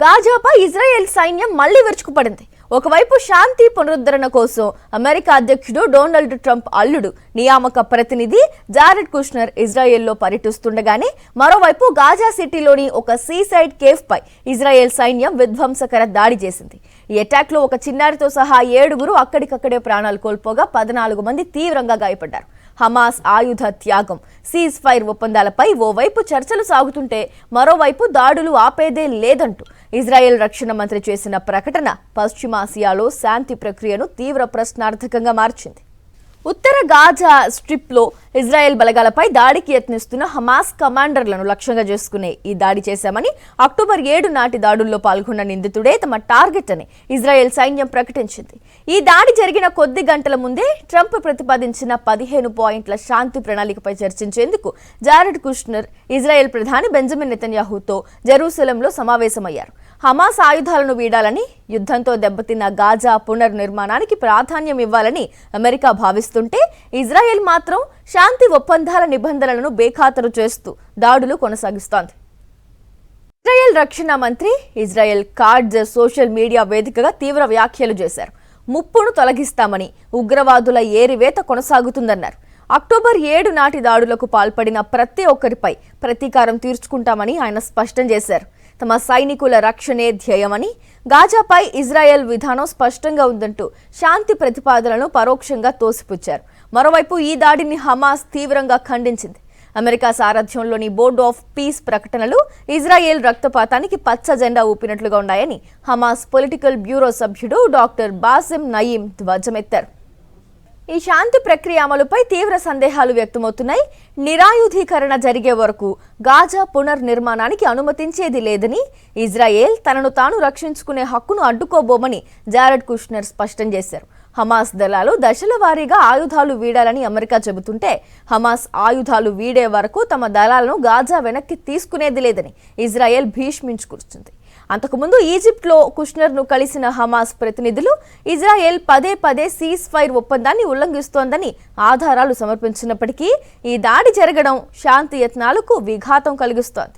గాజాపై Israel సైన్యం మళ్లీ విరుచుకుపడింది. ఒకవైపు శాంతి పునరుద్ధరణ కోసం అమెరికా అధ్యక్షుడు డొనాల్డ్ ట్రంప్ అల్లుడు నియామక ప్రతినిధి జారెడ్ కుష్నర్ ఇజ్రాయెల్లో పర్యటిస్తుండగానే మరోవైపు గాజా సిటీలోని ఒక సీసైడ్ కేఫ్ పై ఇజ్రాయెల్ సైన్యం విధ్వంసకర దాడి చేసింది. ఈ అటాక్ లో ఒక చిన్నారితో సహా 7గురు అక్కడికక్కడే ప్రాణాలు కోల్పోగా 14 మంది తీవ్రంగా గాయపడ్డారు. హమాస్ ఆయుధ త్యాగం, సీజ్ ఫైర్ ఒప్పందాలపై ఓవైపు చర్చలు సాగుతుంటే మరోవైపు దాడులు ఆపేదే లేదంటూ ఇజ్రాయెల్ రక్షణ మంత్రి చేసిన ప్రకటన పశ్చిమాసియాలో శాంతి ప్రక్రియను తీవ్ర ప్రశ్నార్థకంగా మార్చింది. ఉత్తర గాజా స్ట్రిప్ లో ఇజ్రాయెల్ బలగాలపై దాడికి యత్నిస్తున్న హమాస్ కమాండర్లను లక్ష్యంగా చేసుకునే ఈ దాడి చేశామని, అక్టోబర్ 7 నాటి దాడుల్లో పాల్గొన్న నిందితుడే తమ టార్గెట్ అని ఇజ్రాయెల్ సైన్యం ప్రకటించింది. ఈ దాడి జరిగిన కొద్ది గంటల ముందే ట్రంప్ ప్రతిపాదించిన 15 పాయింట్ల శాంతి ప్రణాళికపై చర్చించేందుకు జారెడ్ కుష్నర్ ఇజ్రాయెల్ ప్రధాని బెంజమిన్ నెతన్యాహుతో జెరూసలంలో సమావేశమయ్యారు. హమాస్ ఆయుధాలను వీడాలని, యుద్ధంతో దెబ్బతిన్న గాజా పునర్నిర్మాణానికి ప్రాధాన్యం ఇవ్వాలని అమెరికా భావిస్తుంటే ఇజ్రాయెల్ మాత్రం శాంతి ఒప్పందాల నిబంధనలను బేఖాతరు చేస్తూ దాడులు కొనసాగిస్తోంది. ఇజ్రాయెల్ రక్షణ మంత్రి ఇజ్రాయెల్ కార్డ్జ్ సోషల్ మీడియా వేదికగా తీవ్ర వ్యాఖ్యలు చేశారు. ముప్పును తొలగిస్తామని, ఉగ్రవాదుల ఏరివేత కొనసాగుతుందన్నారు. అక్టోబర్ 7 నాటి దాడులకు పాల్పడిన ప్రతి ఒక్కరిపై ప్రతీకారం తీర్చుకుంటామని ఆయన స్పష్టం చేశారు. తమ సైనికుల రక్షణే ధ్యేయమని, గాజాపై ఇజ్రాయెల్ విధానం స్పష్టంగా ఉందంటూ శాంతి ప్రతిపాదనలను పరోక్షంగా తోసిపుచ్చారు. మరోవైపు ఈ దాడిని హమాస్ తీవ్రంగా ఖండించింది. అమెరికా సారథ్యంలోని బోర్డ్ ఆఫ్ పీస్ ప్రకటనలు ఇజ్రాయెల్ రక్తపాతానికి పచ్చ జెండా ఊపినట్లుగా ఉన్నాయని హమాస్ పొలిటికల్ బ్యూరో సభ్యుడు డాక్టర్ బాసిం నయీం ధ్వజమెత్తారు. ఈ శాంతి ప్రక్రియ అమలుపై తీవ్ర సందేహాలు వ్యక్తమవుతున్నాయి. నిరాయుధీకరణ జరిగే వరకు గాజా పునర్నిర్మాణానికి అనుమతించేది లేదని, ఇజ్రాయెల్ తనను తాను రక్షించుకునే హక్కును అడ్డుకోబోమని జారెడ్ కుష్నర్ స్పష్టం చేశారు. హమాస్ దళాలు దశల వారీగా ఆయుధాలు వీడాలని అమెరికా చెబుతుంటే, హమాస్ ఆయుధాలు వీడే వరకు తమ దళాలను గాజా వెనక్కి తీసుకునేది లేదని ఇజ్రాయెల్ భీష్మించుకూర్చుంది. అంతకుముందు ఈజిప్ట్లో కుష్నర్ను కలిసిన హమాస్ ప్రతినిధులు ఇజ్రాయెల్ పదే పదే సీజ్ ఫైర్ ఒప్పందాన్ని ఉల్లంఘిస్తోందని ఆధారాలు సమర్పించినప్పటికీ ఈ దాడి జరగడం శాంతి యత్నాలకు విఘాతం కలిగిస్తోంది.